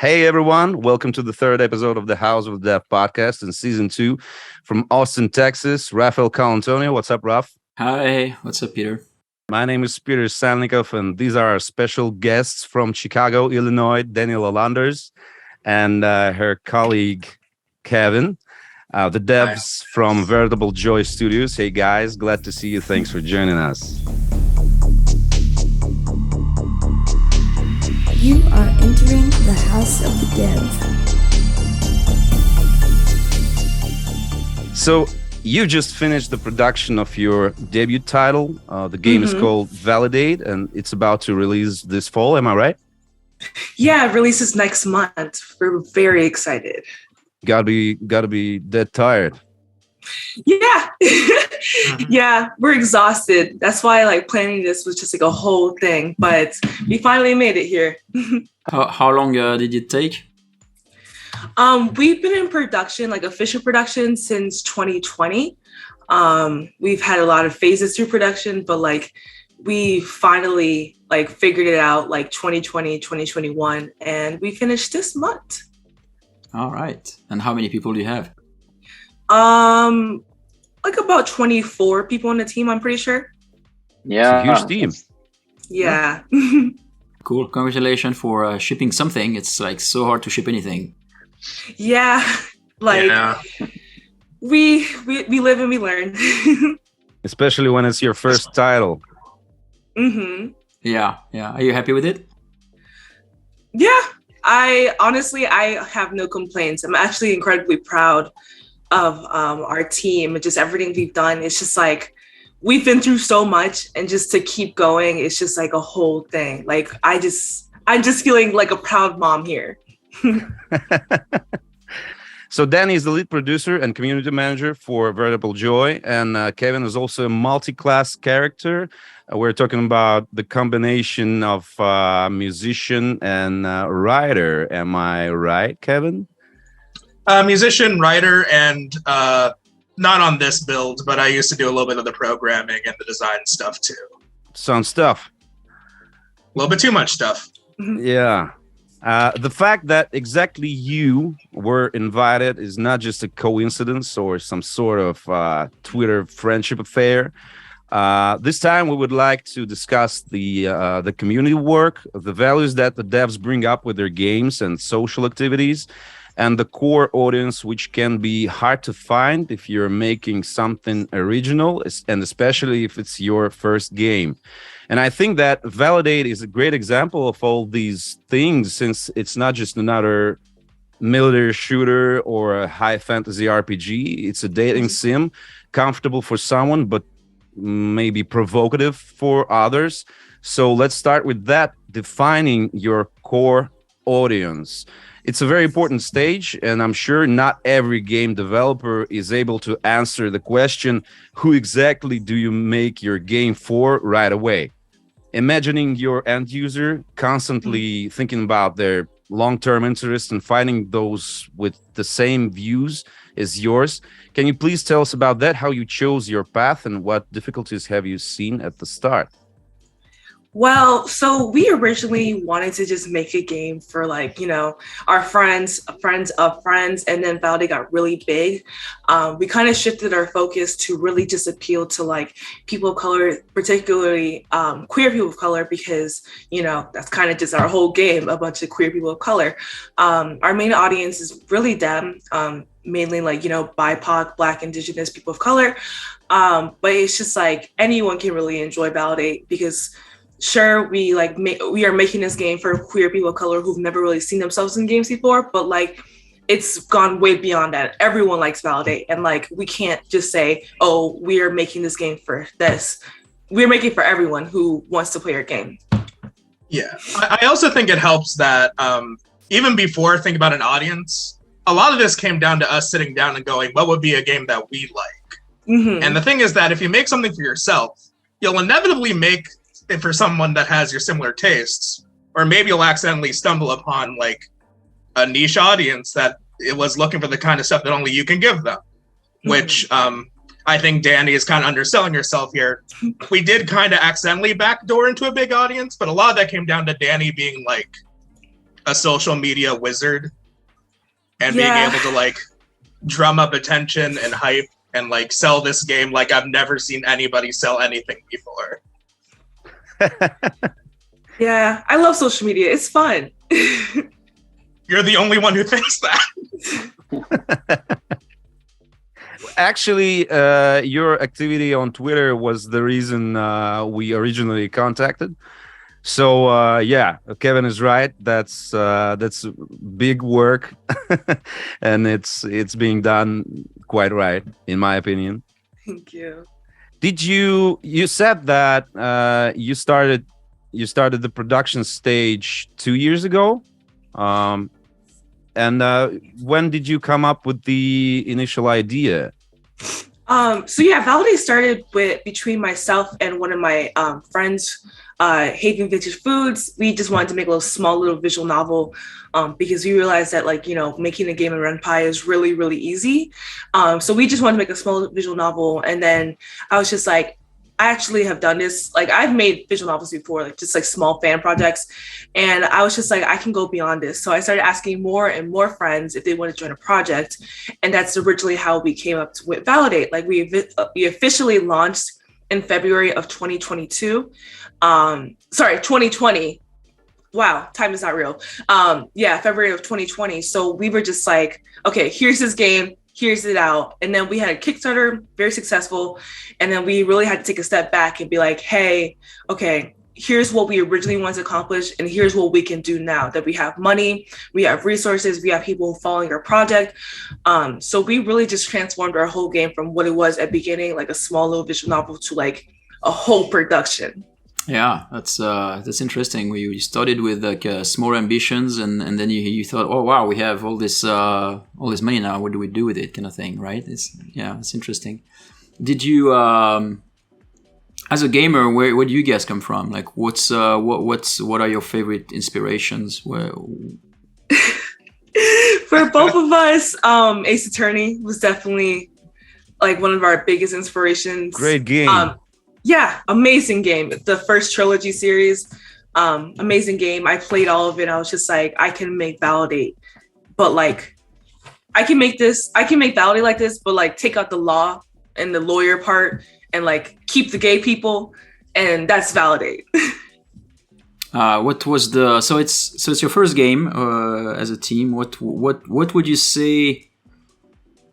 Hey everyone, welcome to the third episode of the House of Dev podcast in season 2 from Austin, Texas. Raphael Colantonio, what's up, Raph? Hi, what's up, Peter? My name is Peter Salnikov, and these are our special guests from Chicago, Illinois, Dani Lalonders, and her colleague, Kevin, the devs from Veritable Joy Studios. Hey guys, glad to see you. Thanks for joining us. You are entering the House of the Dev. So, you just finished the production of your debut title. The game is called Validate, and it's about to release this fall. Am I right? Yeah, it releases next month. We're very excited. Gotta be dead tired. Yeah. Yeah, we're exhausted. That's why planning this was just a whole thing, but we finally made it here. How long did it take? We've been in production, official production, since 2020. We've had a lot of phases through production, but we finally figured it out 2020, 2021, and we finished this month. All right. And how many people do you have? About 24 people on the team, I'm pretty sure. Yeah. It's a huge team. Yeah. Cool. Congratulations for shipping something. It's so hard to ship anything. Yeah. We live and we learn. Especially when it's your first title. Mm-hmm. Yeah. Are you happy with it? Yeah. I have no complaints. I'm actually incredibly proud of our team, just everything we've done. It's just we've been through so much, and just to keep going, it's just a whole thing. I'm just feeling like a proud mom here. So Dani is the lead producer and community manager for Veritable Joy, and Kevin is also a multi-class character. We're talking about the combination of musician and writer. Am I right, Kevin? Musician, writer, and not on this build, but I used to do a little bit of the programming and the design stuff too. Some stuff. A little bit too much stuff. Yeah. The fact that exactly you were invited is not just a coincidence or some sort of Twitter friendship affair. This time we would like to discuss the community work, the values that the devs bring up with their games and social activities, and the core audience, which can be hard to find if you're making something original, and especially if it's your first game. And I think that Validate is a great example of all these things, since it's not just another military shooter or a high fantasy RPG. It's a dating sim, comfortable for someone, but maybe provocative for others. So let's start with that, defining your core audience. It's a very important stage, and I'm sure not every game developer is able to answer the question, who exactly do you make your game for, right away? Imagining your end user, constantly thinking about their long-term interests and finding those with the same views as yours. Can you please tell us about that, how you chose your path, and what difficulties have you seen at the start? Well, so we originally wanted to just make a game for our friends of friends, and then Validate got really big. We kind of shifted our focus to really just appeal to people of color, particularly queer people of color, because that's kind of just our whole game, a bunch of queer people of color. Our main audience is really them, mainly BIPOC, Black, Indigenous people of color. But it's just anyone can really enjoy Validate, because sure, we are making this game for queer people of color who've never really seen themselves in games before, but it's gone way beyond that. Everyone likes Validate, and we can't just say, oh, we are making this game for this. We're making it for everyone who wants to play our game. Yeah, I also think it helps that even before think about an audience, a lot of this came down to us sitting down and going, what would be a game that we like? Mm-hmm. And the thing is that if you make something for yourself, you'll inevitably make it for someone that has your similar tastes, or maybe you'll accidentally stumble upon a niche audience that it was looking for the kind of stuff that only you can give them, which I think Dani is kind of underselling herself here. We did kind of accidentally backdoor into a big audience, but a lot of that came down to Dani being a social media wizard and being able to like drum up attention and hype and like sell this game like I've never seen anybody sell anything before. Yeah, I love social media. It's fun. You're the only one who thinks that. Actually, your activity on Twitter was the reason we originally contacted. So yeah, Kevin is right. That's big work, and it's being done quite right, in my opinion. Thank you. Did you said that you started the production stage 2 years ago, and when did you come up with the initial idea? So yeah, Validate started between myself and one of my friends, Haven Vintage Foods. We just wanted to make a small little visual novel because we realized that making a game in RenPy is really, really easy. So we just wanted to make a small visual novel. And then I was just like, I actually have done this. Like I've made visual novels before, just small fan projects. And I was just like, I can go beyond this. So I started asking more and more friends if they want to join a project. And that's originally how we came up with Validate. Like we officially launched in February of 2022. 2020. Wow, time is not real. February of 2020. So we were just like, okay, here's this game. Here's it out. And then we had a Kickstarter, very successful. And then we really had to take a step back and be like, hey, okay, here's what we originally wanted to accomplish. And here's what we can do now that we have money, we have resources, we have people following our project. So we really just transformed our whole game from what it was at the beginning, like a small little visual novel, to like a whole production. Yeah, that's interesting. We started with small ambitions, and then you thought, oh wow, we have all this money now. What do we do with it, kind of thing, right? It's interesting. Did you, as a gamer, where do you guys come from? Like, what are your favorite inspirations? For both of us, Ace Attorney was definitely like one of our biggest inspirations. Great game. Yeah, amazing game. The first trilogy series, amazing game. I played all of it. I was just like, I can make Validate, but like, I can make Validate like this, but like take out the law and the lawyer part and like keep the gay people, and that's Validate. What was so it's your first game as a team. What would you say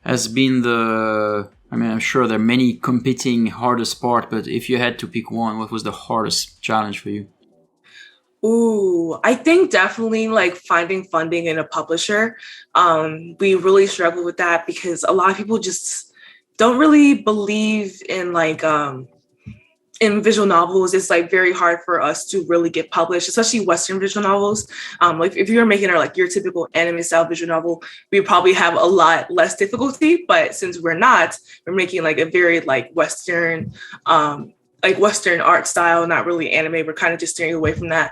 has been the? I mean, I'm sure there are many competing hardest part, but if you had to pick one, what was the hardest challenge for you? Ooh, I think definitely like finding funding in a publisher. We really struggle with that because a lot of people just don't really believe in in visual novels. It's like very hard for us to really get published, especially Western visual novels. Like if you're making your typical anime style visual novel, we probably have a lot less difficulty. But since we're making like a very Western, Western art style, not really anime. We're kind of just steering away from that.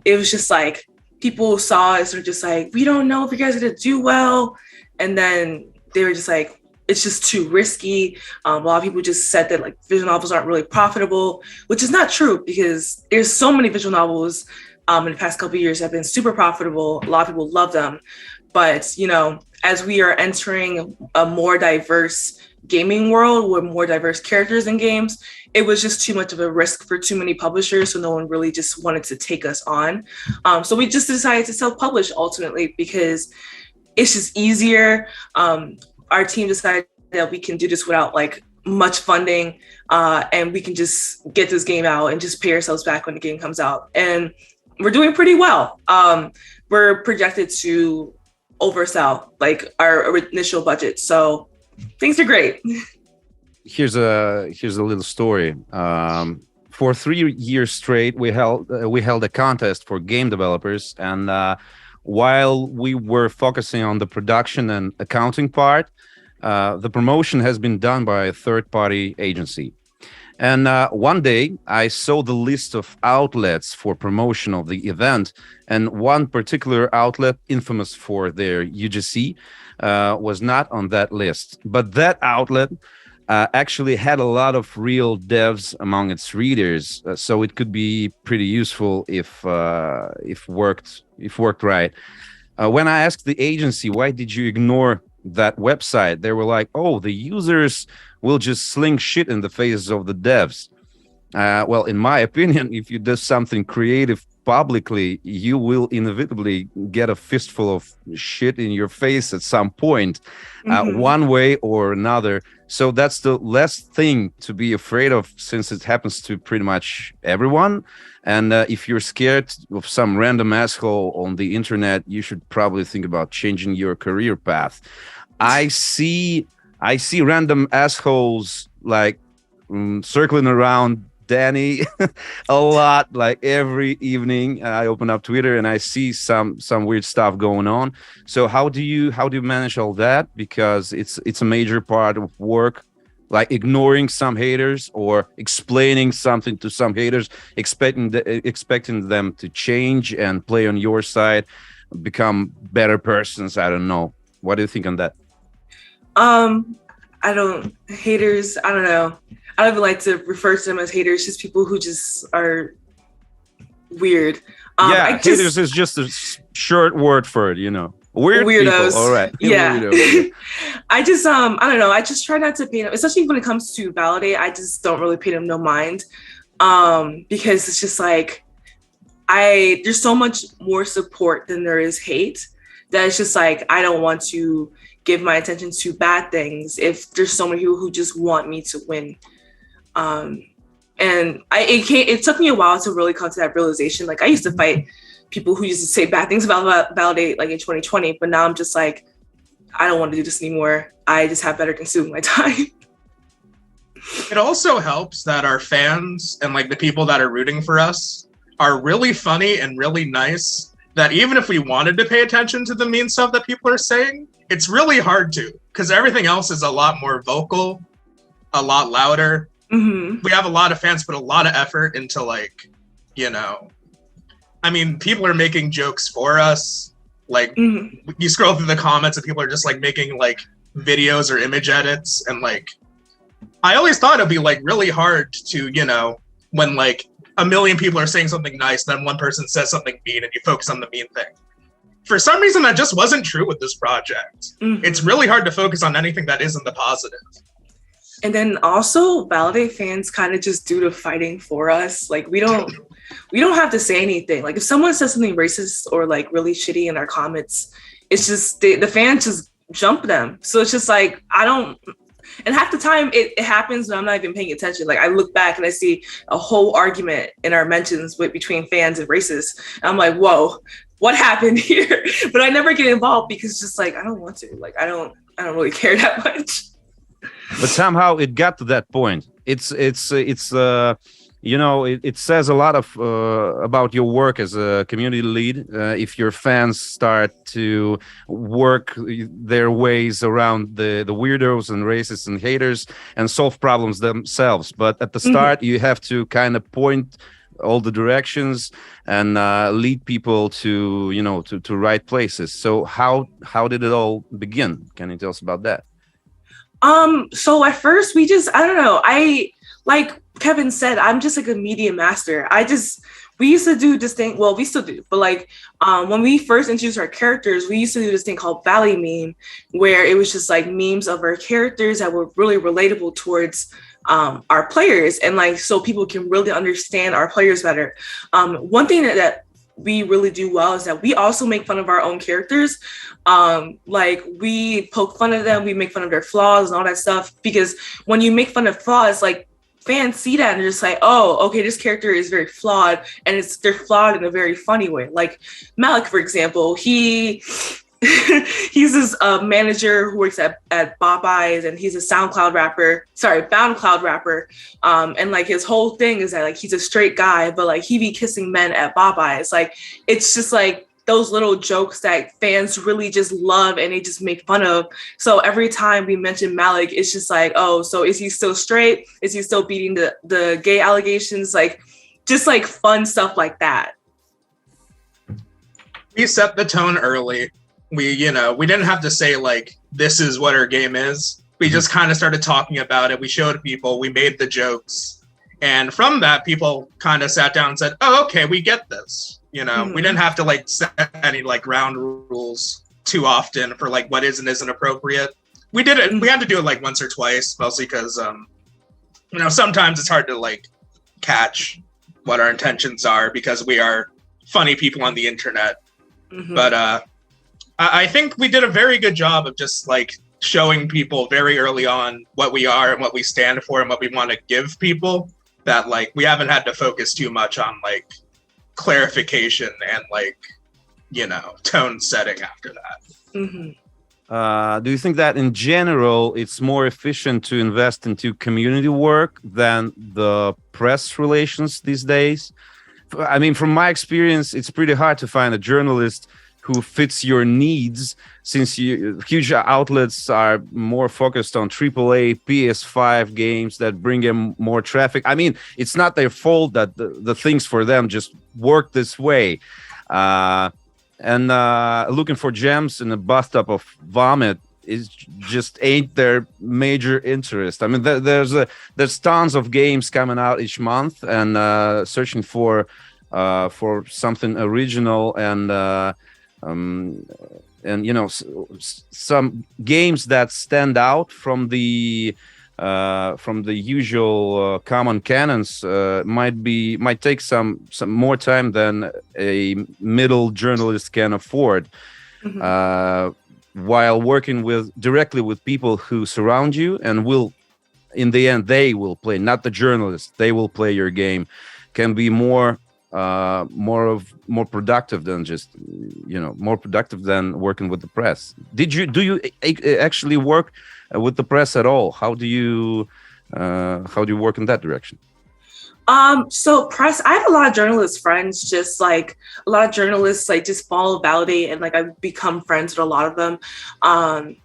It was just like people saw us and were just like, we don't know if you guys are gonna do well. And then they were just like, it's just too risky. A lot of people just said that visual novels aren't really profitable, which is not true because there's so many visual novels in the past couple of years that have been super profitable. A lot of people love them. But, as we are entering a more diverse gaming world with more diverse characters in games, it was just too much of a risk for too many publishers. So no one really just wanted to take us on. So we just decided to self-publish ultimately because it's just easier. Our team decided that we can do this without much funding, and we can just get this game out and just pay ourselves back when the game comes out. And we're doing pretty well. We're projected to oversell our initial budget, so things are great. Here's a little story. For 3 years straight, we held a contest for game developers, and while we were focusing on the production and accounting part, the promotion has been done by a third-party agency. And one day, I saw the list of outlets for promotion of the event, and one particular outlet, infamous for their UGC, was not on that list. But that outlet actually had a lot of real devs among its readers, so it could be pretty useful if worked right. When I asked the agency, why did you ignore that website, they were like, oh, the users will just sling shit in the faces of the devs. Well, in my opinion, if you do something creative publicly, you will inevitably get a fistful of shit in your face at some point, one way or another. So that's the last thing to be afraid of, since it happens to pretty much everyone. And if you're scared of some random asshole on the internet, you should probably think about changing your career path. I see random assholes like circling around Dani a lot. Like every evening I open up Twitter and I see some weird stuff going on. So how do you manage all that? Because it's a major part of work, like ignoring some haters or explaining something to some haters, expecting them to change and play on your side, become better persons. I don't know. What do you think on that? Haters, I don't know. I don't even like to refer to them as haters, just people who just are weird. Haters is just a short word for it, Weird weirdos. People. All right. Yeah. I don't know. I just try not to pay them, especially when it comes to Validate. I just don't really pay them no mind. Because it's just like, there's so much more support than there is hate, that it's just like, I don't want to give my attention to bad things if there's so many people who just want me to win. And it took me a while to really come to that realization. Like, I used to fight people who used to say bad things about Validate, like in 2020, but now I'm just like, I don't want to do this anymore. I just have better consume my time. It also helps that our fans and like the people that are rooting for us are really funny and really nice, that even if we wanted to pay attention to the mean stuff that people are saying, it's really hard to, because everything else is a lot more vocal, a lot louder. Mm-hmm. We have a lot of fans put a lot of effort into, like, people are making jokes for us. Like, you scroll through the comments and people are just like making like videos or image edits. And like, I always thought it'd be like really hard to, when like a million people are saying something nice, then one person says something mean and you focus on the mean thing. For some reason, that just wasn't true with this project. Mm-hmm. It's really hard to focus on anything that isn't the positive. And then also, Validate fans kind of just do the fighting for us. Like, we don't have to say anything. Like, if someone says something racist or like really shitty in our comments, it's just the fans just jump them. So it's just like, and half the time it happens and I'm not even paying attention. Like, I look back and I see a whole argument in our mentions between fans and racists. And I'm like, whoa, what happened here? But I never get involved because it's just like, I don't want to. Like, I don't really care that much. But somehow it got to that point. It says a lot of about your work as a community lead. If your fans start to work their ways around the weirdos and racists and haters and solve problems themselves, but at the start you have to kind of point all the directions and lead people to right places. So how did it all begin? Can you tell us about that? So at first we just, I don't know. Like Kevin said, I'm just like a media master. We used to do this thing. Well, we still do, but like, when we first introduced our characters, we used to do this thing called Valley Meme, where it was just like memes of our characters that were really relatable towards, our players. And like, so people can really understand our players better. One thing that we really do well is that we also make fun of our own characters. Like, we poke fun of them, we make fun of their flaws and all that stuff, because when you make fun of flaws, like, fans see that and they're just like, oh, okay, this character is very flawed, and they're flawed in a very funny way. Like Malik, for example, he's this manager who works at Popeyes, and he's a bound cloud rapper. And like, his whole thing is that like, he's a straight guy, but like, he be kissing men at Popeyes. Like, it's just like those little jokes that fans really just love and they just make fun of. So every time we mention Malik, it's just like, oh, so is he still straight? Is he still beating the gay allegations? Like, just like fun stuff like that. We set the tone early. We didn't have to say like, this is what our game is. We just kind of started talking about it. We showed people, we made the jokes. And from that, people kind of sat down and said, oh, okay, we get this. You know, we didn't have to like set any like ground rules too often for like what is and isn't appropriate. We did it. We had to do it like once or twice, mostly because, you know, sometimes it's hard to like catch what our intentions are because we are funny people on the internet. But I think we did a very good job of just like showing people very early on what we are and what we stand for and what we want to give people, that like we haven't had to focus too much on like clarification and like, you know, tone setting after that. Do you think that in general it's more efficient to invest into community work than the press relations these days? I mean, from my experience, it's pretty hard to find a journalist who fits your needs, since huge outlets are more focused on AAA PS5 games that bring in more traffic. I mean, it's not their fault that the things for them just work this way. And looking for gems in a bathtub of vomit is just ain't their major interest. I mean, there's tons of games coming out each month, and searching for something original and you know, some games that stand out from the usual common canons might take some more time than a middle journalist can afford. While working directly with people who surround you and will, in the end, they will play, not the journalists, they will play your game, can be more productive than just, you know, more productive than working with the press. Do you actually work with the press at all? How do you work in that direction? So press, I have a lot of journalist friends, just like a lot of journalists, like just follow Validate, and like I've become friends with a lot of them.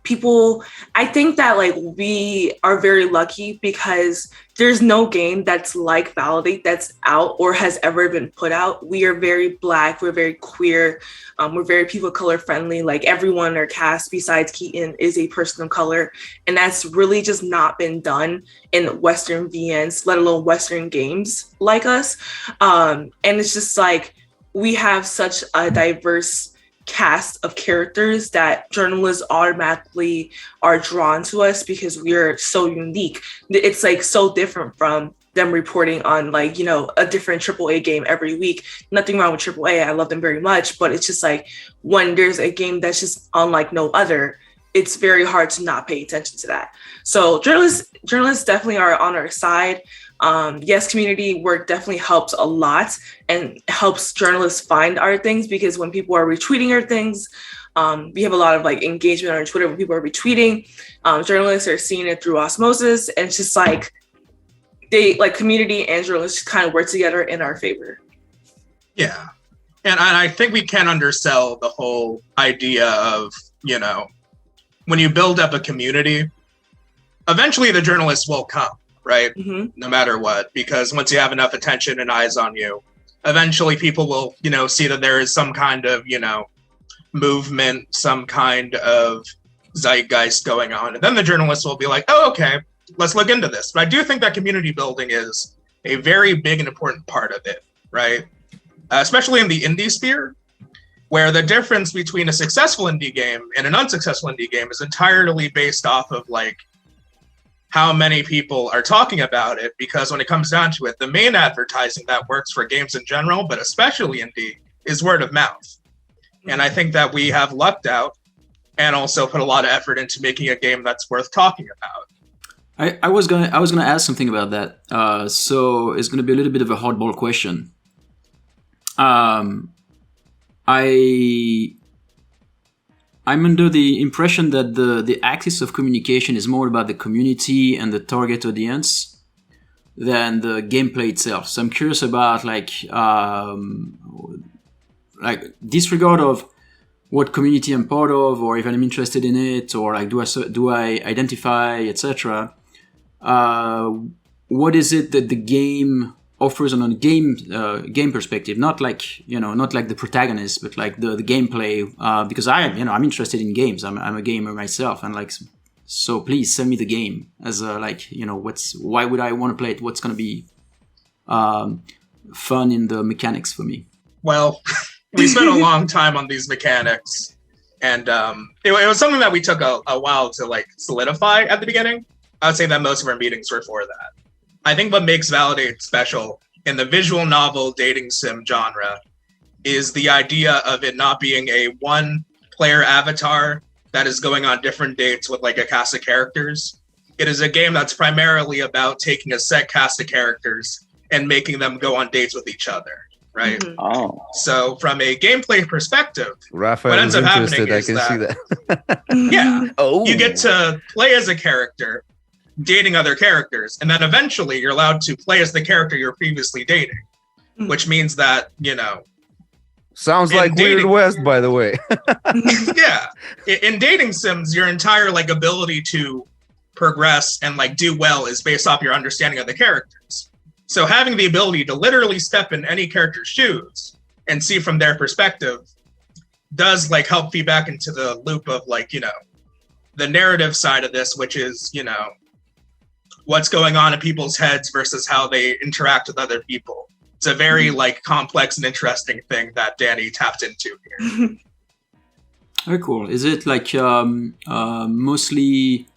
People, I think that like we are very lucky because there's no game that's like Validate that's out or has ever been put out. We are very Black, we're very queer, we're very people of color friendly. Like everyone in our cast besides Keaton is a person of color, and that's really just not been done in Western VNs, let alone Western games like us. And it's just like we have such a diverse cast of characters that journalists automatically are drawn to us because we are so unique. It's like so different from them reporting on like, you know, a different AAA game every week. Nothing wrong with AAA. I love them very much, but it's just like when there's a game that's just unlike no other, it's very hard to not pay attention to that. So journalists definitely are on our side. Yes, community work definitely helps a lot and helps journalists find our things, because when people are retweeting our things, we have a lot of like engagement on Twitter when people are retweeting. Journalists are seeing it through osmosis, and it's just like they like community and journalists kind of work together in our favor. Yeah, and I think we can't undersell the whole idea of, you know, when you build up a community, eventually the journalists will come, right? No matter what, because once you have enough attention and eyes on you, eventually people will, you know, see that there is some kind of, you know, movement, some kind of zeitgeist going on. And then the journalists will be like, oh, okay, let's look into this. But I do think that community building is a very big and important part of it, right? Especially in the indie sphere, where the difference between a successful indie game and an unsuccessful indie game is entirely based off of like how many people are talking about it. Because when it comes down to it, the main advertising that works for games in general, but especially indie, is word of mouth. And I think that we have lucked out and also put a lot of effort into making a game that's worth talking about. I was gonna ask something about that. So it's gonna be a little bit of a hardball question. I'm under the impression that the axis of communication is more about the community and the target audience than the gameplay itself. So I'm curious about like disregard of what community I'm part of, or if I'm interested in it, or like do I identify, etc. What is it that the game offers on a game perspective, not like the protagonist, but like the gameplay, because I'm interested in games. I'm a gamer myself, and like So please send me the game as why would I want to play it? What's going to be fun in the mechanics for me? Well, we spent a long time on these mechanics, and it was something that we took a while to like solidify at the beginning. I would say that most of our meetings were for that. I think what makes Validate special in the visual novel dating sim genre is the idea of it not being a one-player avatar that is going on different dates with like a cast of characters. It is a game that's primarily about taking a set cast of characters and making them go on dates with each other, right? Mm-hmm. Oh. So from a gameplay perspective, Raphael what ends up happening I is can see that. yeah, Oh, you get to play as a character, dating other characters, and then eventually you're allowed to play as the character you're previously dating, which means that, sounds like Weird West, by the way. yeah, in dating sims, your entire like ability to progress and like do well is based off your understanding of the characters. So having the ability to literally step in any character's shoes and see from their perspective does like help feed back into the loop of like, the narrative side of this, which is, what's going on in people's heads versus how they interact with other people. It's a very like complex and interesting thing that Dani tapped into here. Very cool. Is it like mostly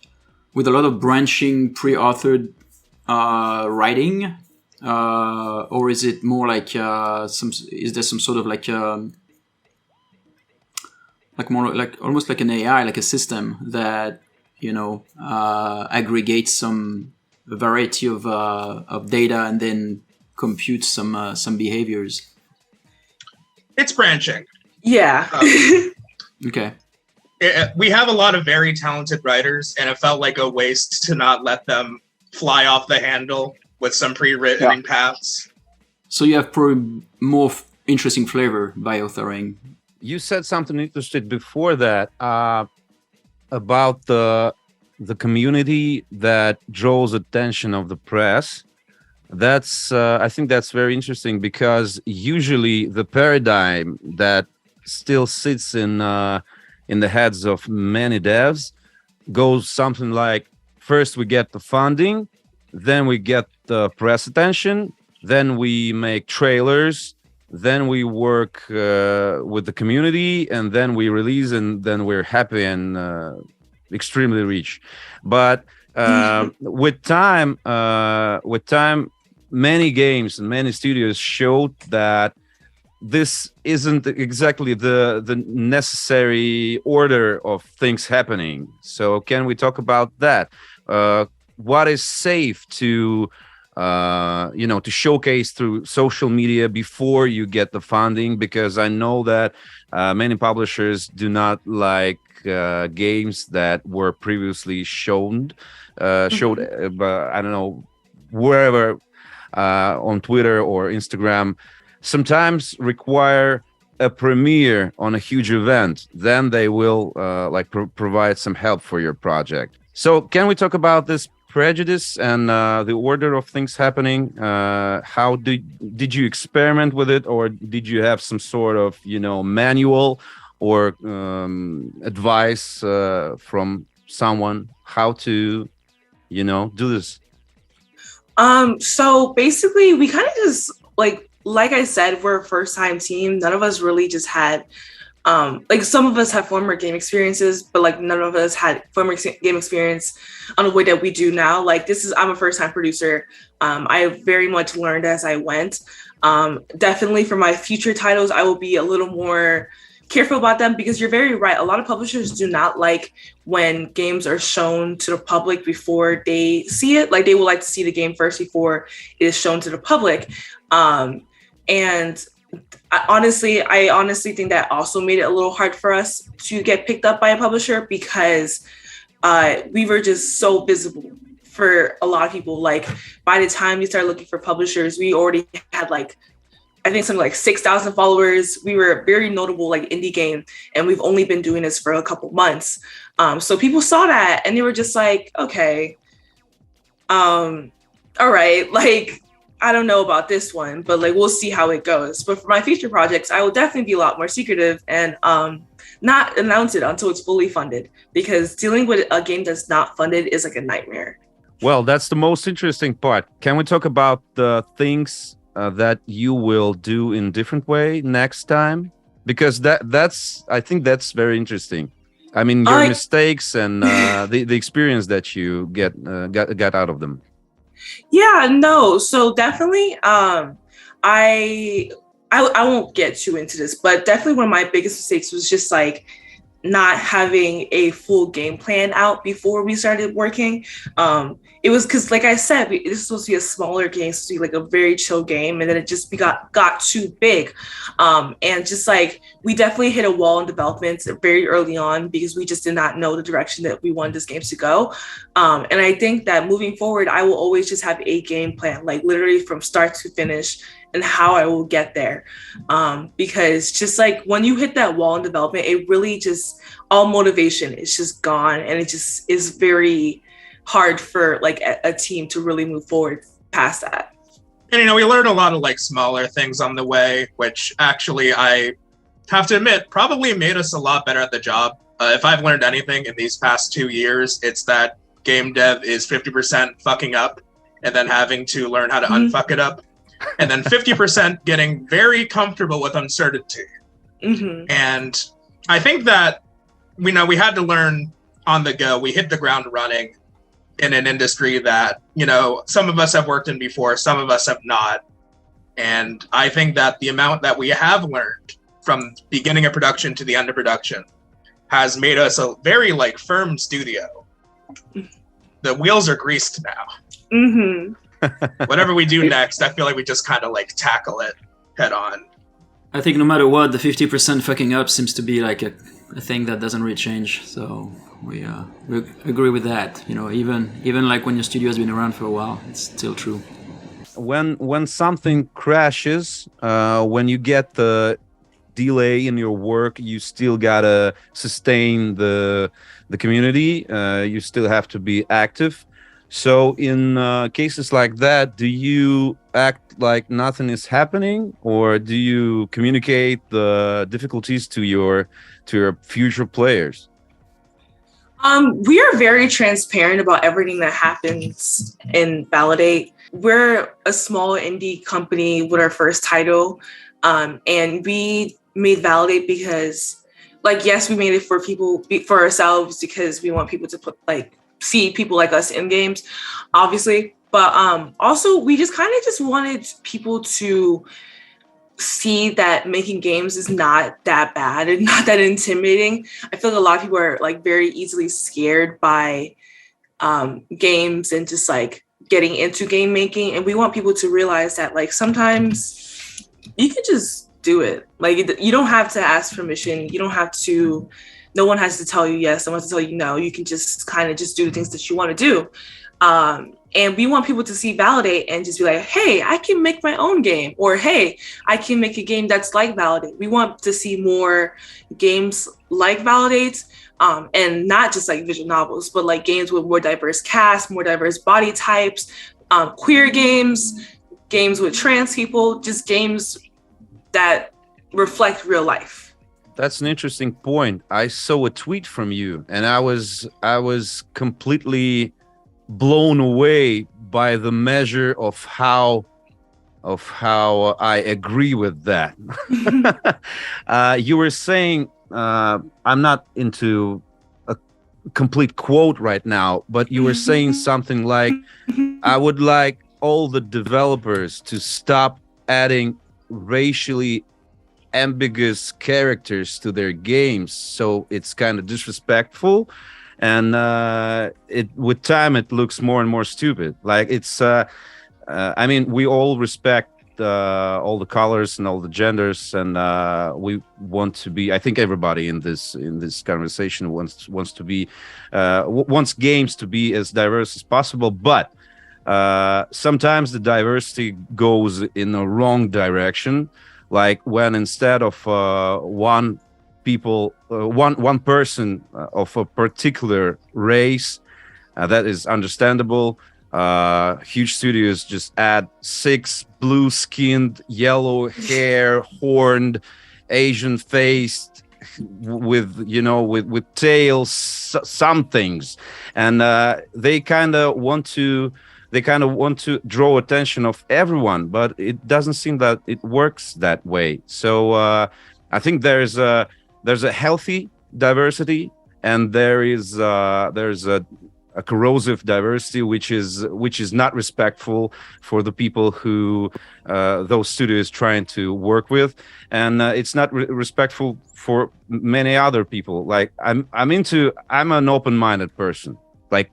with a lot of branching pre-authored writing, or is it more like is there some sort of like more like almost like an AI, like a system that aggregates some variety of data and then compute some behaviors? It's branching. Yeah. Okay. We have a lot of very talented writers, and it felt like a waste to not let them fly off the handle with some pre-written paths. So you have probably more interesting flavor by authoring. You said something interesting before that about the community that draws attention of the press. That's I think that's very interesting, because usually the paradigm that still sits in the heads of many devs goes something like, first we get the funding, then we get the press attention, then we make trailers, then we work with the community, and then we release, and then we're happy and extremely rich. But with time, many games and many studios showed that this isn't exactly the necessary order of things happening. So can we talk about that? What is safe to to showcase through social media before you get the funding? Because I know that many publishers do not like games that were previously showed I don't know, wherever, on Twitter or Instagram, sometimes require a premiere on a huge event. Then they will provide some help for your project. So can we talk about this prejudice and the order of things happening? How did you experiment with it, or did you have some sort of manual or advice from someone how to do this? So basically we kind of just like I said, we're a first time team. None of us really just had some of us have former game experiences, but none of us had former game experience on the way that we do now. I'm a first time producer. I very much learned as I went. Definitely for my future titles, I will be a little more careful about them, because you're very right. A lot of publishers do not like when games are shown to the public before they see it. They would like to see the game first before it is shown to the public. And I honestly think that also made it a little hard for us to get picked up by a publisher, because we were just so visible for a lot of people. By the time we started looking for publishers, we already had I think something like 6,000 followers. We were a very notable indie game, and we've only been doing this for a couple months. So people saw that and they were just like, okay, all right, I don't know about this one, but like we'll see how it goes. But for my future projects, I will definitely be a lot more secretive and not announce it until it's fully funded, because dealing with a game that's not funded is like a nightmare. Well, that's the most interesting part. Can we talk about the things that you will do in different way next time? Because I think that's very interesting. I mean, your mistakes and the experience that you got out of them. Yeah, no. So definitely, I won't get too into this, but definitely one of my biggest mistakes was just like not having a full game plan out before we started working. It was because, like I said, this was supposed to be a smaller game, supposed to be like a very chill game, and then it just got too big. And just like we definitely hit a wall in development very early on because we just did not know the direction that we wanted this game to go. And I think that moving forward, I will always just have a game plan, like literally from start to finish, and how I will get there. Because just like when you hit that wall in development, it really just, all motivation is just gone. And it just is very hard for like a team to really move forward past that. And, we learned a lot of like smaller things on the way, which actually I have to admit probably made us a lot better at the job. If I've learned anything in these past 2 years, it's that game dev is 50% fucking up and then having to learn how to unfuck it up. And then 50% getting very comfortable with uncertainty. And I think that, we had to learn on the go. We hit the ground running in an industry that, some of us have worked in before, some of us have not. And I think that the amount that we have learned from beginning of production to the end of production has made us a very like firm studio. The wheels are greased now. Whatever we do next, I feel like we just kind of like tackle it head on. I think no matter what, the 50% fucking up seems to be like a thing that doesn't really change. So we agree with that. Even like when your studio has been around for a while, it's still true. When something crashes, when you get the delay in your work, you still gotta sustain the community. You still have to be active. So in cases like that, do you act like nothing is happening, or do you communicate the difficulties to your future players? We are very transparent about everything that happens in Validate. We're a small indie company with our first title, and we made Validate because, like, yes, we made it for ourselves because we want people to see people like us in games, obviously. But also we just kind of just wanted people to see that making games is not that bad and not that intimidating. I feel like a lot of people are like very easily scared by games and just like getting into game making. And we want people to realize that like sometimes you can just do it. Like you don't have to ask permission. You don't have to, no one has to tell you yes, no one has to tell you no. You can just kind of just do the things that you want to do. And we want people to see Validate and just be like, hey, I can make my own game, or hey, I can make a game that's like Validate. We want to see more games like Validate, and not just like visual novels, but like games with more diverse casts, more diverse body types, queer games with trans people, just games that reflect real life. That's an interesting point. I saw a tweet from you, and I was completely blown away by the measure of how I agree with that. You were saying, I'm not into a complete quote right now, but you were saying something like, I would like all the developers to stop adding racially ambiguous characters to their games, so it's kind of disrespectful, and with time it looks more and more stupid. Like it's I mean, we all respect all the colors and all the genders, and we want to be, I think everybody in this conversation wants to be wants games to be as diverse as possible, but sometimes the diversity goes in a wrong direction. Like when instead of one person of a particular race, that is understandable, huge studios just add 6 blue-skinned, yellow hair, horned, Asian faced, with with tails, some things, and they kind of want to draw attention of everyone, but it doesn't seem that it works that way. So I think there's a healthy diversity, and there's a corrosive diversity, which is not respectful for the people who those studios trying to work with, and it's not respectful for many other people. Like I'm an open-minded person, like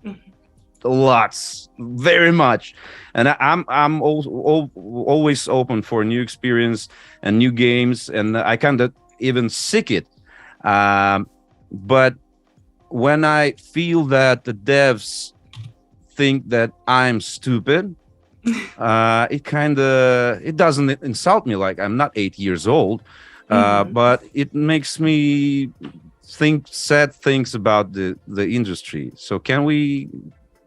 lots, very much, and I'm always open for new experience and new games, and I kind of even seek it, but when I feel that the devs think that I'm stupid, it doesn't insult me. Like, I'm not 8 years old, but it makes me think sad things about the industry. So can we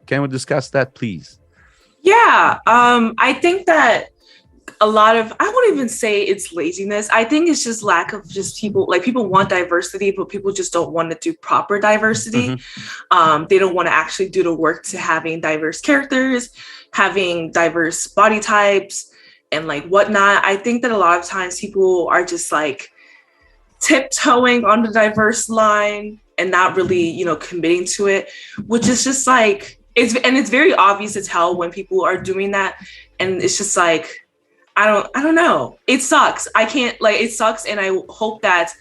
discuss that, please? Yeah, I think that a lot of, I won't even say it's laziness. I think it's just lack of just people want diversity, but people just don't want to do proper diversity. They don't want to actually do the work to having diverse characters, having diverse body types, and like whatnot. I think that a lot of times people are just like tiptoeing on the diverse line and not really, committing to it, which is just like, it's very obvious to tell when people are doing that. And it's just like, I don't know. It sucks. It sucks. And I hope that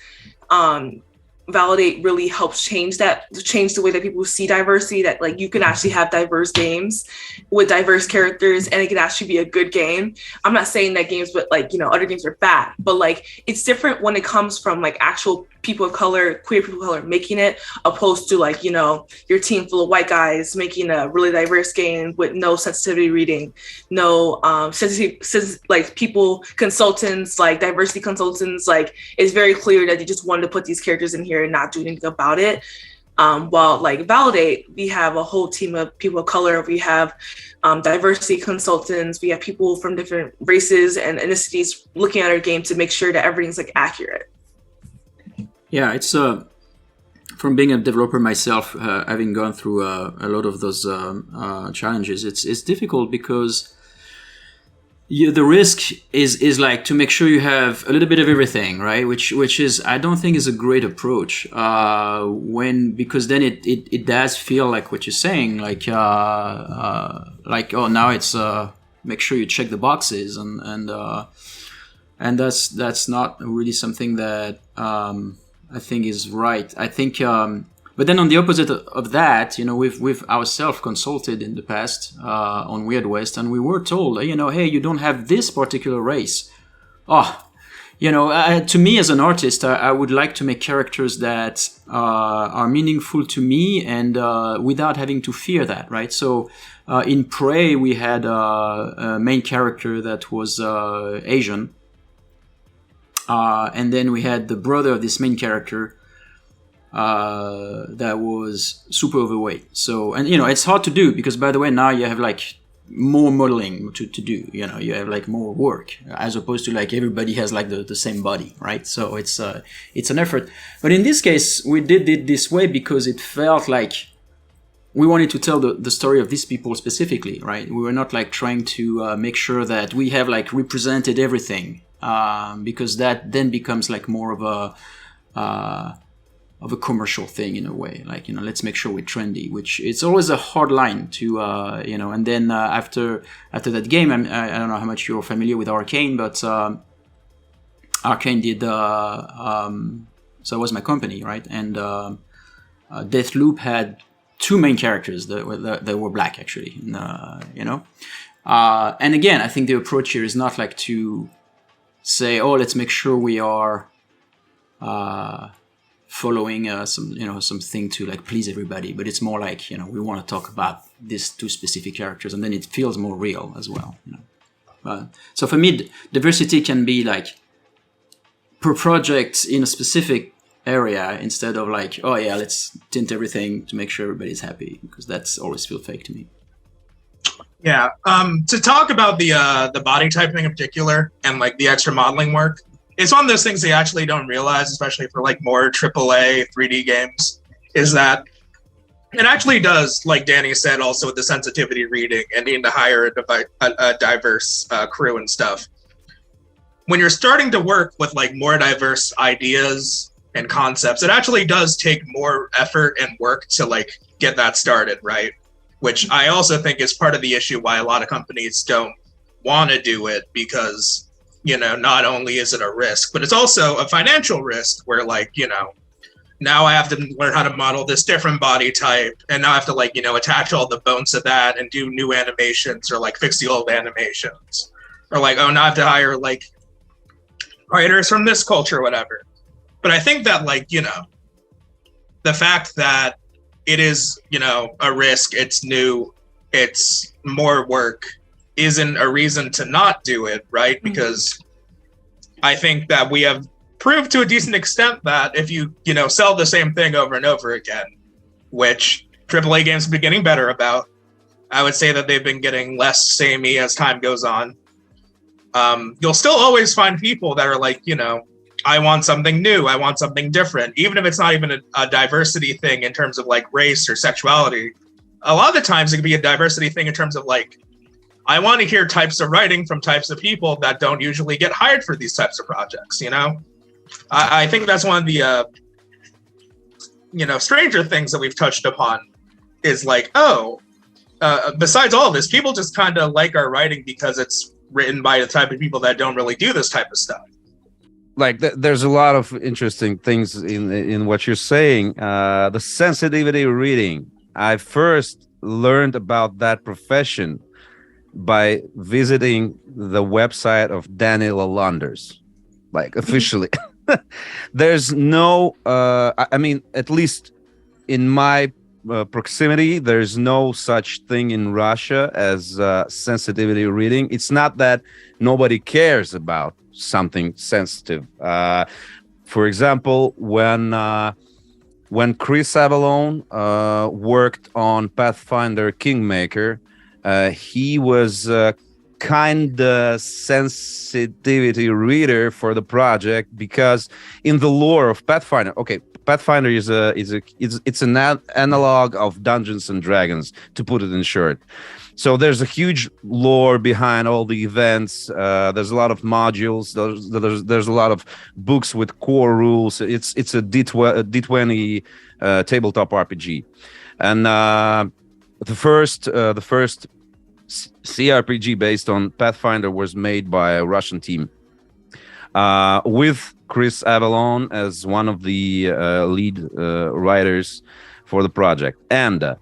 Validate really helps change the way that people see diversity, that like you can actually have diverse games with diverse characters and it can actually be a good game. I'm not saying that games, but other games are bad, but like it's different when it comes from like actual people of color, queer people of color making it, opposed to like, your team full of white guys making a really diverse game with no sensitivity reading, no like people, consultants, like diversity consultants, like it's very clear that they just wanted to put these characters in here and not do anything about it. While like Validate, we have a whole team of people of color, we have diversity consultants, we have people from different races and ethnicities looking at our game to make sure that everything's like accurate. Yeah, it's from being a developer myself, having gone through a lot of those challenges. It's difficult because the risk is like to make sure you have a little bit of everything, right? Which is, I don't think is a great approach. Because then it does feel like what you're saying, like now it's make sure you check the boxes and that's not really something that I think is right. I think, but then on the opposite of that, we've ourselves consulted in the past on Weird West, and we were told, hey, you don't have this particular race. To me as an artist, I would like to make characters that are meaningful to me and without having to fear that, right? So in Prey, we had a main character that was Asian. And then we had the brother of this main character that was super overweight. So, and it's hard to do because, by the way, now you have like more modeling to do. You have like more work as opposed to like everybody has like the same body, right? So it's an effort. But in this case, we did it this way because it felt like we wanted to tell the story of these people specifically, right? We were not like trying to make sure that we have like represented everything. Because that then becomes like more of a commercial thing in a way, like let's make sure we're trendy, which it's always a hard line to and then after that game, I don't know how much you're familiar with Arcane, but Arcane did so it was my company, right? And Deathloop had 2 main characters that were black actually, and again, I think the approach here is not like to say, let's make sure we are following something to like please everybody, but it's more like we want to talk about these 2 specific characters, and then it feels more real as well. So for me, diversity can be like per project in a specific area instead of like, let's tint everything to make sure everybody's happy, because that's always feel fake to me. Yeah. To talk about the body type thing in particular and like the extra modeling work, it's one of those things they actually don't realize, especially for like more AAA 3D games, is that it actually does, like Danny said, also with the sensitivity reading and needing to hire a diverse crew and stuff. When you're starting to work with like more diverse ideas and concepts, it actually does take more effort and work to like get that started, right? Which I also think is part of the issue why a lot of companies don't want to do it, because, you know, not only is it a risk, but it's also a financial risk where, like, you know, now I have to learn how to model this different body type, and now I have to, like, you know, attach all the bones to that and do new animations or like fix the old animations. Or like, oh, now I have to hire like writers from this culture or whatever. But I think that, like, you know, the fact that it is, you know, a risk, it's new, it's more work, isn't a reason to not do it, right? Mm-hmm. Because I think that we have proved to a decent extent that if you know, sell the same thing over and over again, which AAA games have been getting better about, I would say that they've been getting less samey as time goes on. You'll still always find people that are like, you know, I want something new, I want something different, even if it's not even a diversity thing in terms of like race or sexuality. A lot of the times it can be a diversity thing in terms of like, I want to hear types of writing from types of people that don't usually get hired for these types of projects, you know? I think that's one of the, you know, stranger things that we've touched upon is like, besides all this, people just kind of like our writing because it's written by the type of people that don't really do this type of stuff. Like there's a lot of interesting things in what you're saying. The sensitivity reading. I first learned about that profession by visiting the website of Dani Lalonders, like officially. There's no, I mean, at least in my proximity, there's no such thing in Russia as sensitivity reading. It's not that nobody cares about something sensitive. For example, when Chris Avellone worked on Pathfinder Kingmaker, he was kind of sensitivity reader for the project, because in the lore of Pathfinder, Pathfinder is an analog of Dungeons and Dragons, to put it in short. So there's a huge lore behind all the events. There's a lot of modules. There's a lot of books with core rules. It's a D20 tabletop RPG, and the first CRPG based on Pathfinder was made by a Russian team, with Chris Avellone as one of the lead writers for the project. And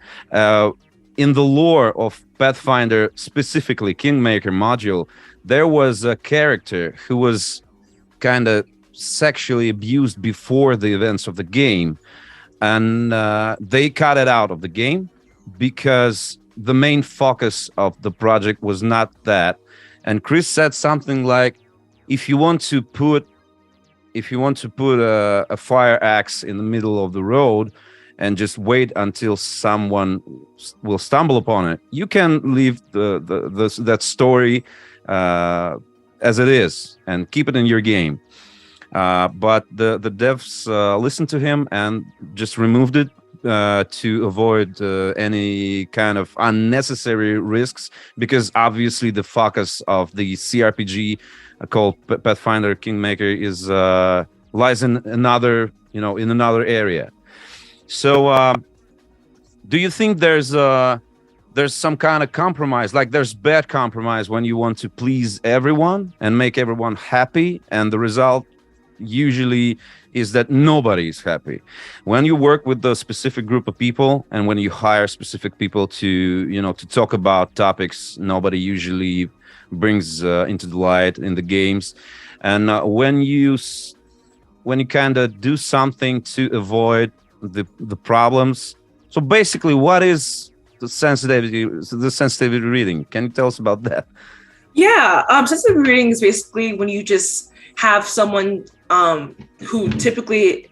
in the lore of Pathfinder, specifically Kingmaker module, there was a character who was kind of sexually abused before the events of the game, and they cut it out of the game because the main focus of the project was not that. And Chris said something like, if you want to put a fire axe in the middle of the road and just wait until someone will stumble upon it, you can leave that story as it is and keep it in your game. But the devs listened to him and just removed it to avoid any kind of unnecessary risks, because obviously the focus of the CRPG called Pathfinder Kingmaker is lies in another area. So do you think there's some kind of compromise, like there's bad compromise when you want to please everyone and make everyone happy, and the result usually is that nobody is happy? When you work with a specific group of people and when you hire specific people to talk about topics nobody usually brings into the light in the games, and when you kind of do something to avoid the problems. So basically, what is the sensitivity reading? Can you tell us about that? Yeah, sensitivity reading is basically when you just have someone who typically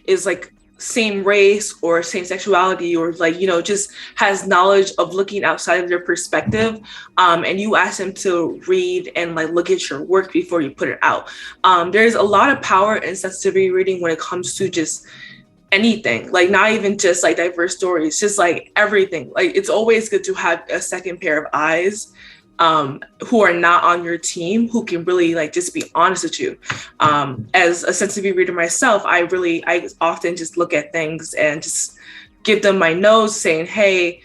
is like same race or same sexuality, or like, you know, just has knowledge of looking outside of their perspective, and you ask them to read and like look at your work before you put it out. There's a lot of power in sensitivity reading when it comes to just anything, like not even just like diverse stories, just like everything. Like it's always good to have a second pair of eyes, who are not on your team, who can really like just be honest with you. As a sensitivity reader myself, I often just look at things and just give them my nose saying, hey,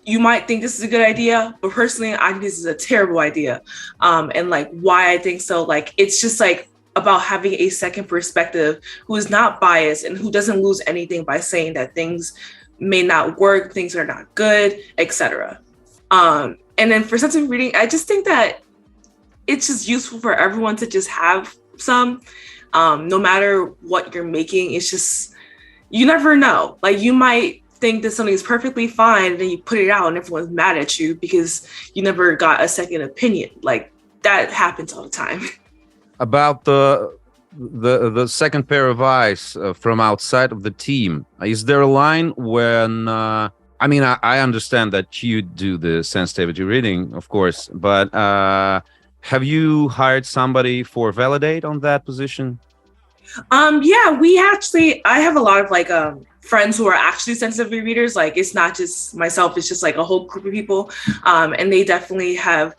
you might think this is a good idea, but personally, I think this is a terrible idea. And like why I think so, like, it's just like about having a second perspective who is not biased and who doesn't lose anything by saying that things may not work, things are not good, etc. And then for sensitive reading, I just think that it's just useful for everyone to just have some, no matter what you're making. It's just, you never know. Like you might think that something is perfectly fine and then you put it out and everyone's mad at you because you never got a second opinion. Like that happens all the time. About the second pair of eyes from outside of the team, is there a line when I mean, I understand that you do the sensitivity reading, of course, but have you hired somebody for validate on that position? Yeah, I have a lot of like friends who are actually sensitivity readers. Like it's not just myself, it's just like a whole group of people. And they definitely have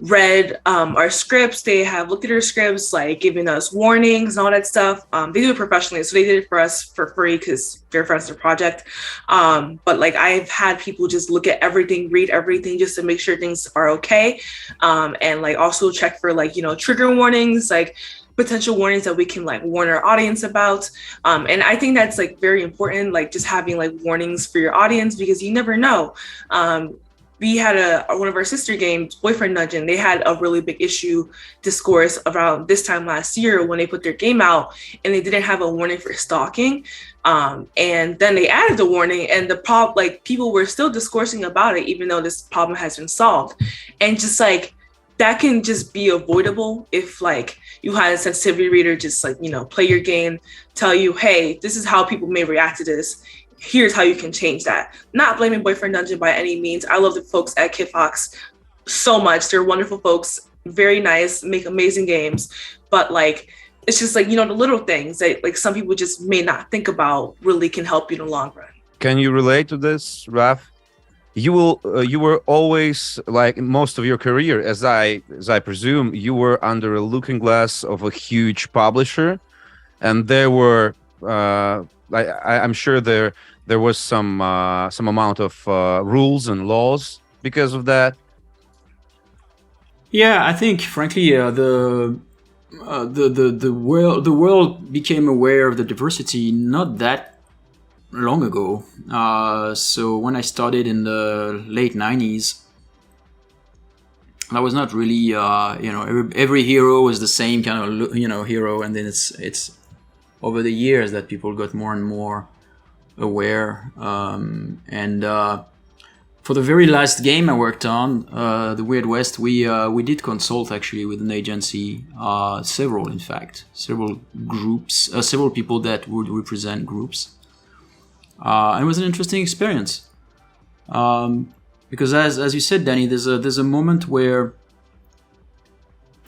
read our scripts. They have looked at our scripts, like giving us warnings and all that stuff. They do it professionally, so they did it for us for free because they're friends of the project. But like I've had people just look at everything, read everything, just to make sure things are okay, and like also check for like, you know, trigger warnings, like potential warnings that we can like warn our audience about. And I think that's like very important, like just having like warnings for your audience, because you never know. We had one of our sister games, Boyfriend Dungeon, they had a really big issue discourse around this time last year when they put their game out and they didn't have a warning for stalking. And then they added the warning, and people were still discoursing about it, even though this problem has been solved. And just like, that can just be avoidable if like you had a sensitivity reader just like, you know, play your game, tell you, hey, this is how people may react to this. Here's how you can change that. Not blaming Boyfriend Dungeon by any means. I love the folks at Kid Fox so much. They're wonderful folks, very nice, make amazing games. But like, it's just like, you know, the little things that like some people just may not think about really can help you in the long run. Can you relate to this, Raph? You were always, like most of your career, as I presume, you were under a looking glass of a huge publisher, and there were I'm sure there was some amount of rules and laws because of that. Yeah, I think frankly the world became aware of the diversity not that long ago. So when I started in the late 90s, I was not really you know, every hero was the same kind of, you know, hero, and then it's over the years that people got more and more aware. And for the very last game I worked on, the Weird West, we did consult actually with an agency, several groups, several people that would represent groups. And it was an interesting experience. Because as you said, Danny, there's a moment where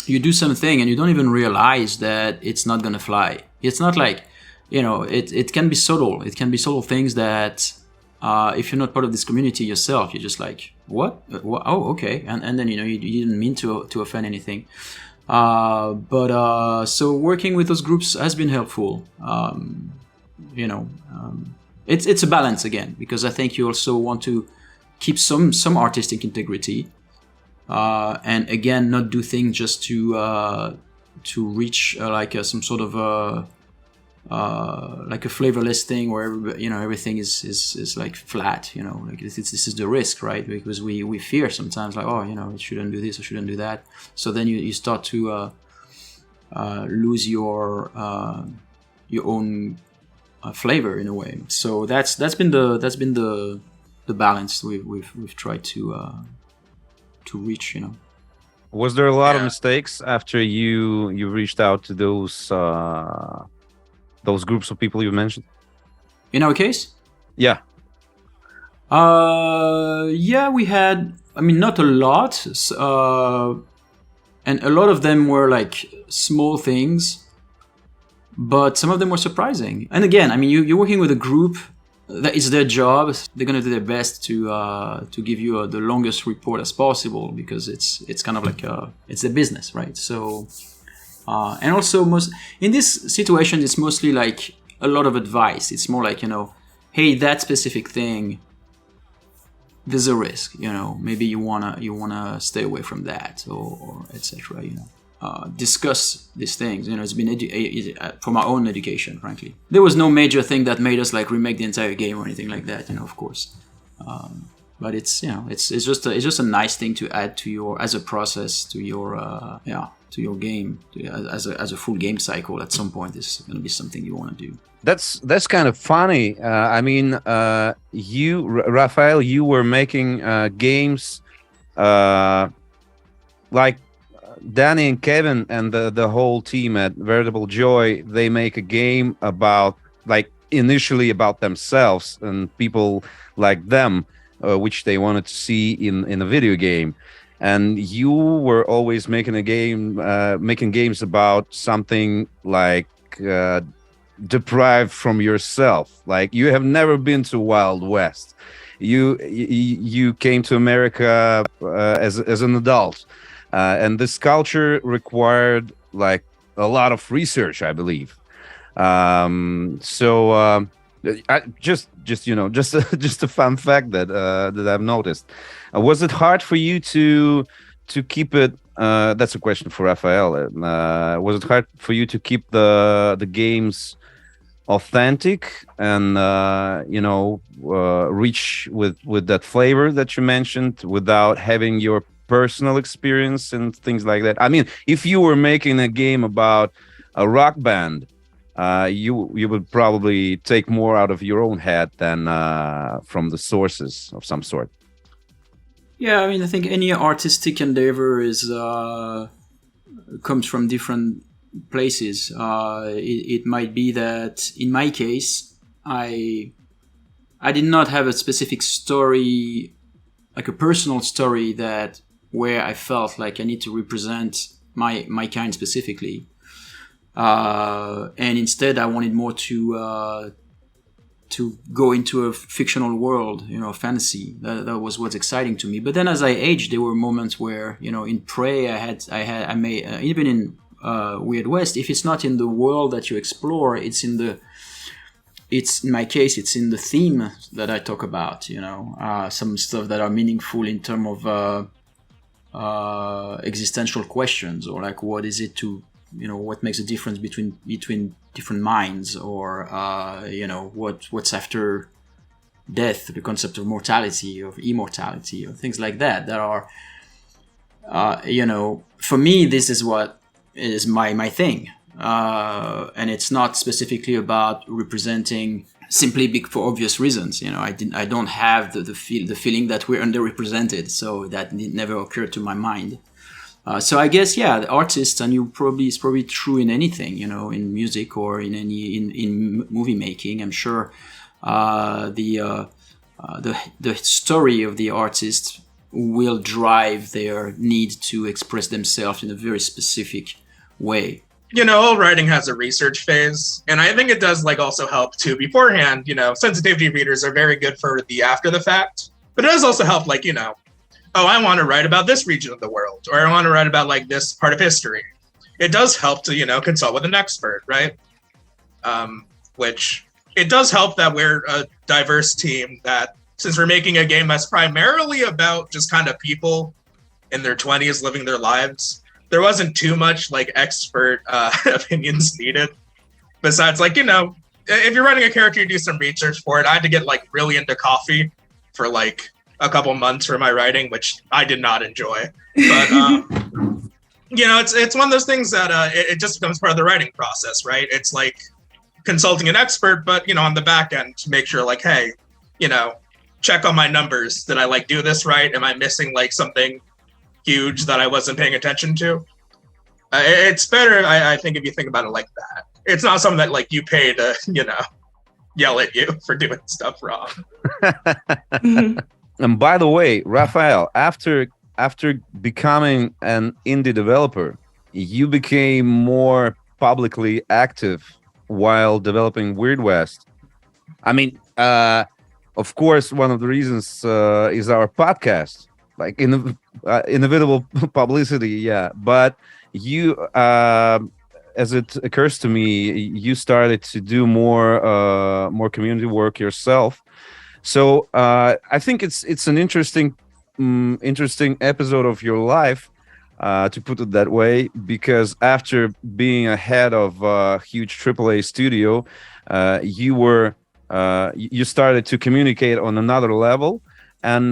you do something and you don't even realize that it's not gonna fly. It's not like, you know, it can be subtle. It can be subtle things that if you're not part of this community yourself, you're just like, what? Oh, okay. And then, you know, you didn't mean to offend anything. But so working with those groups has been helpful. You know, it's a balance again, because I think you also want to keep some artistic integrity, and again, not do things just to reach like some sort of like a flavorless thing where everything is like flat. You know, like this is the risk, right? Because we fear sometimes, like, oh, you know, it shouldn't do this or shouldn't do that. So then you start to lose your own flavor in a way. So that's been the balance we've tried to reach. You know. Was there a lot of mistakes after you reached out to those groups of people you mentioned? In our case? Yeah. Yeah, we had, I mean, not a lot. And a lot of them were like small things, but some of them were surprising. And again, I mean, you're working with a group. That is their job. They're gonna do their best to give you the longest report as possible, because it's kind of like it's their business, right? So, and also in this situation, it's mostly like a lot of advice. It's more like, you know, hey, that specific thing, there's a risk, you know, maybe you wanna stay away from that, or etc. You know, discuss these things. You know, it's been from our own education. Frankly, there was no major thing that made us like remake the entire game or anything like that. You know, of course, but it's, you know, it's just a nice thing to add to your, as a process, to your to your game, as a full game cycle. At some point, this is going to be something you want to do. That's kind of funny. I mean, you, Raphael, you were making games like Dani and Kevin and the whole team at Veritable Joy. They make a game about, like, initially about themselves and people like them, which they wanted to see in a video game. And you were always making making games about something like deprived from yourself. Like, you have never been to Wild West. You came to America as an adult, and this culture required like a lot of research, I believe. So I just you know, just a fun fact that I've noticed. Was it hard for you to keep it? That's a question for Raphael. Was it hard for you to keep the games authentic and you know, rich with that flavor that you mentioned, without having your personal experience and things like that? I mean, if you were making a game about a rock band, you would probably take more out of your own head than from the sources of some sort. Yeah, I mean, I think any artistic endeavor comes from different places. It might be that in my case, I did not have a specific story, like a personal story where I felt like I need to represent my kind specifically. And instead I wanted more to go into a fictional world, you know, fantasy. That was what's exciting to me. But then as I aged, there were moments where, you know, in Prey, I made even in Weird West, if it's not in the world that you explore, in my case, it's in the theme that I talk about, you know, some stuff that are meaningful in terms of existential questions, or like, what is it to, you know, what makes a difference between different minds, or you know, what's after death, the concept of mortality, of immortality, or things like that are you know, for me, this is what is my thing, and it's not specifically about representing simply for obvious reasons. You know, I don't have the feeling that we're underrepresented, so that never occurred to my mind. So I guess, yeah, the artists, and it's probably true in anything, you know, in music or in movie making. I'm sure the story of the artist will drive their need to express themselves in a very specific way. You know, all writing has a research phase, and I think it does like also help too beforehand. You know, sensitivity readers are very good for the after the fact, but it does also help, like, you know, oh, I want to write about this region of the world, or I want to write about like this part of history. It does help to, you know, consult with an expert, right? Which it does help that we're a diverse team, that since we're making a game that's primarily about just kind of people in their 20s living their lives, there wasn't too much like expert opinions needed. Besides, like, you know, if you're writing a character, you do some research for it. I had to get like really into coffee for like a couple months for my writing, which I did not enjoy. But you know, it's one of those things that it just becomes part of the writing process, right? It's like consulting an expert, but, you know, on the back end to make sure, like, hey, you know, check on my numbers. Did I like do this right? Am I missing like something huge that I wasn't paying attention to? It's better, I think, if you think about it like that. It's not something that like you pay to, you know, yell at you for doing stuff wrong. And by the way, Raphael, after becoming an indie developer, you became more publicly active while developing Weird West. I mean, of course, one of the reasons is our podcast, like inevitable publicity. Yeah, but you, as it occurs to me, you started to do more community work yourself. So I think it's an interesting episode of your life, to put it that way, because after being a head of a huge AAA studio, you started to communicate on another level, and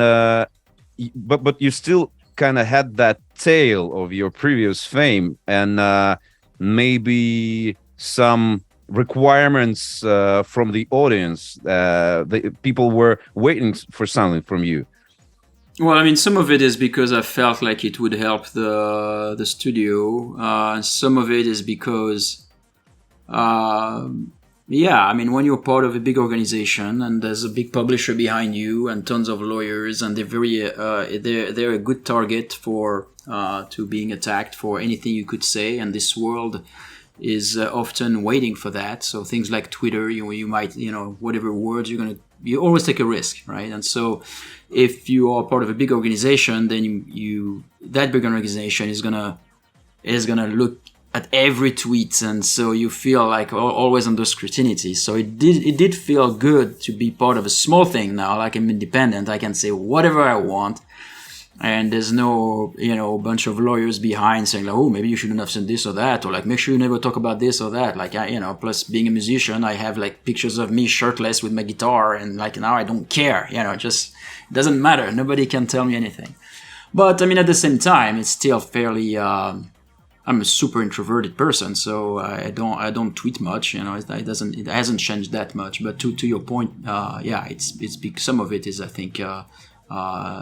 but you still kind of had that tail of your previous fame, and maybe some requirements from the audience. The people were waiting for something from you. Well, I mean, some of it is because I felt like it would help the studio, and some of it is because, yeah, I mean, when you're part of a big organization and there's a big publisher behind you and tons of lawyers, and they're a good target for to being attacked for anything you could say, and this world is often waiting for that. So things like Twitter, you might, whatever words you always take a risk, right? And so if you are part of a big organization, then that big organization is gonna look at every tweet, and so you feel like always under scrutiny. So it did feel good to be part of a small thing now. Like I'm independent, I can say whatever I want, and there's no bunch of lawyers behind saying like, oh, maybe you shouldn't have said this or that, or like make sure you never talk about this or that. Like plus being a musician, I have like pictures of me shirtless with my guitar, and like now I don't care. Just it doesn't matter. Nobody can tell me anything. But I mean, at the same time, it's still fairly. I'm a super introverted person, so I don't tweet much. It hasn't changed that much. But to your point, yeah, it's big. Some of it is, I think.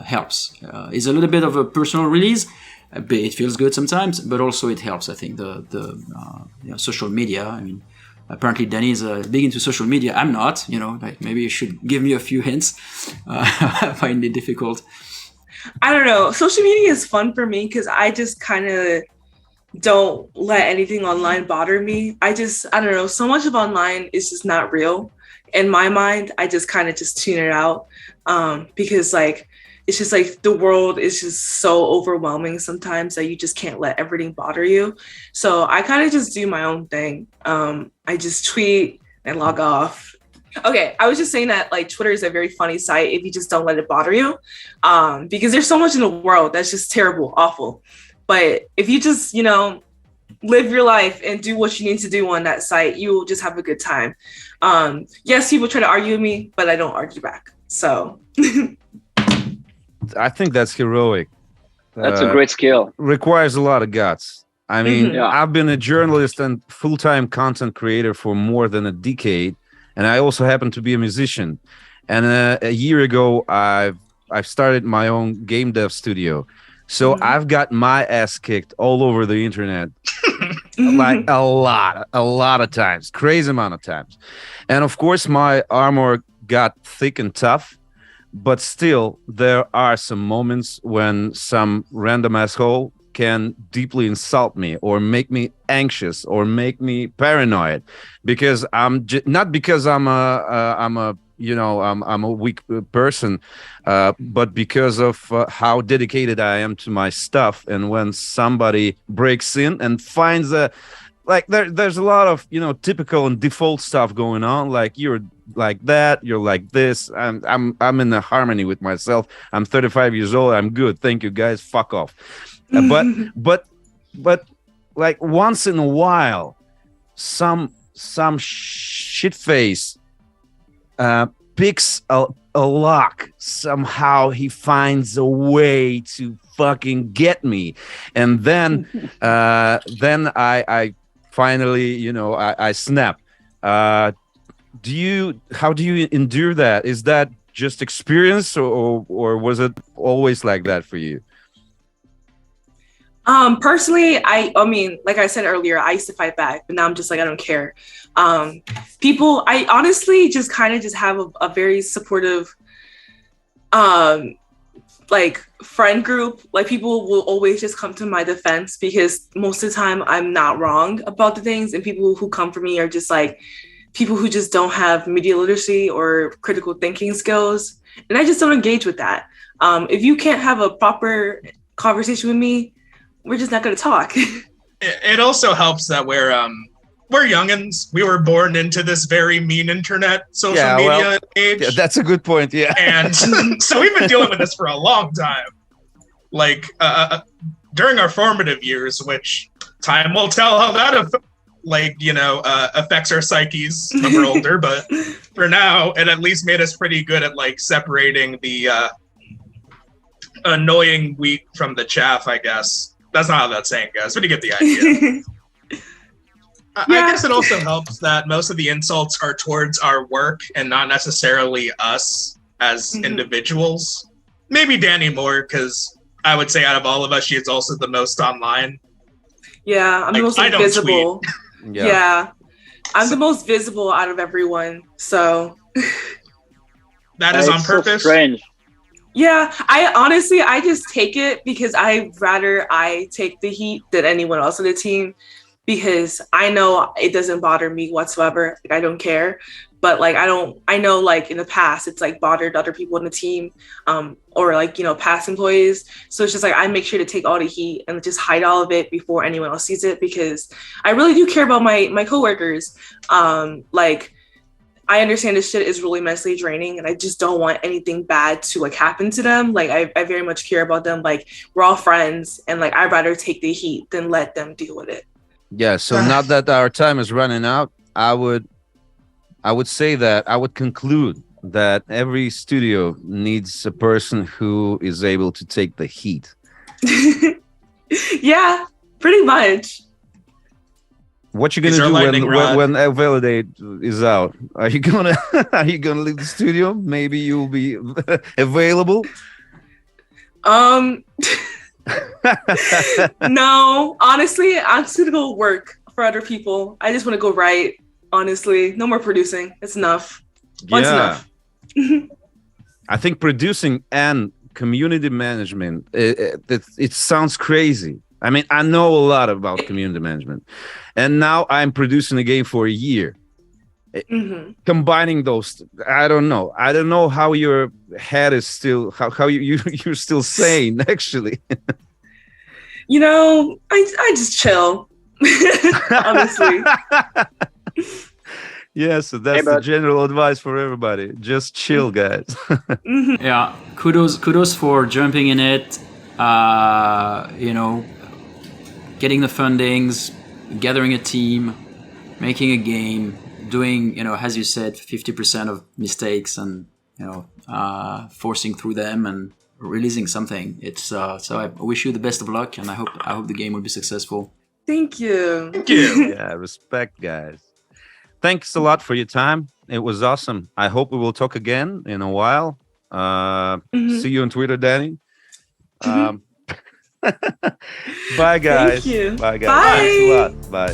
Helps. It's a little bit of a personal release. It feels good sometimes, but also it helps. I think the social media. I mean, apparently Dani is big into social media. I'm not. Like maybe you should give me a few hints. I find it difficult. I don't know. Social media is fun for me because I just kind of don't let anything online bother me. I don't know. So much of online is just not real. In my mind, I just kind of just tune it out, because like it's just like the world is just so overwhelming sometimes that you just can't let everything bother you. So I kind of just do my own thing. I just tweet and log off. Okay, I was just saying that like Twitter is a very funny site if you just don't let it bother you, because there's so much in the world that's just terrible, awful. But if you just live your life and do what you need to do on that site, you will just have a good time. Yes, people try to argue with me, but I don't argue back. So I think that's heroic. That's a great skill. Requires a lot of guts. I mean, Yeah. I've been a journalist and full-time content creator for more than a decade, and I also happen to be a musician. And a year ago, I've started my own game dev studio. So I've got my ass kicked all over the internet, like a lot of times, crazy amount of times. And of course, my armor got thick and tough, but still there are some moments when some random asshole can deeply insult me or make me anxious or make me paranoid, because not because I'm a weak person, but because of how dedicated I am to my stuff. And when somebody breaks in and finds there's a lot of typical and default stuff going on, like you're like that, you're like this. I'm in a harmony with myself. I'm 35 years old. I'm good. Thank you, guys. Fuck off. But like once in a while, some shit face picks a lock. Somehow he finds a way to fucking get me, and then I finally I snap. How do you endure that? Is that just experience, or was it always like that for you? Personally, I mean, like I said earlier, I used to fight back, but now I'm just like, I don't care. I honestly just kind of just have a very supportive, like friend group. Like people will always just come to my defense because most of the time I'm not wrong about the things, and people who come for me are just like people who just don't have media literacy or critical thinking skills, and I just don't engage with that. If you can't have a proper conversation with me, we're just not going to talk. It also helps that we're youngins. We were born into this very mean internet social media age. Yeah, that's a good point. Yeah, and so we've been dealing with this for a long time. Like during our formative years, which time will tell how that affects our psyches when we're older. But for now, it at least made us pretty good at like separating the annoying wheat from the chaff, I guess. That's not how that's saying, guys, but you get the idea. I guess it also helps that most of the insults are towards our work and not necessarily us as individuals. Maybe Dani more, because I would say out of all of us, she is also the most online. Yeah, I'm the most visible. Yeah. I'm the most visible out of everyone, so... That is on purpose? So strange. Yeah, I just take it because I take the heat than anyone else on the team, because I know it doesn't bother me whatsoever. Like, I don't care. But like I know like in the past it's like bothered other people in the team, or like, you know, past employees. So it's just like I make sure to take all the heat and just hide all of it before anyone else sees it, because I really do care about my coworkers. Like, I understand this shit is really mentally draining, and I just don't want anything bad to like happen to them. Like I very much care about them. Like, we're all friends, and like I'd rather take the heat than let them deal with it. Yeah. So now that our time is running out, I would say that I would conclude that every studio needs a person who is able to take the heat. Yeah, pretty much. What you gonna do when Validate is out? Are you gonna leave the studio? Maybe you'll be available. No, honestly, I'm just gonna go work for other people. I just want to go write. Honestly, no more producing. It's enough. Once enough. I think producing and community management, it sounds crazy. I mean, I know a lot about community management, and now I'm producing a game for a year. Combining those, I don't know how your head is still, how you're still sane, actually. You know, I just chill, honestly. Yeah, so that's the general advice for everybody. Just chill, guys. Yeah, kudos for jumping in it. You know, getting the fundings, gathering a team, making a game, doing, you know, as you said, 50% of mistakes, and, you know, forcing through them and releasing something. It's so I wish you the best of luck, and I hope the game will be successful. Thank you. Thank you. Yeah, respect, guys. Thanks a lot for your time. It was awesome. I hope we will talk again in a while. See you on Twitter, Dani. Bye, guys. Thank you. Bye, guys. Bye. Thanks a lot. Bye.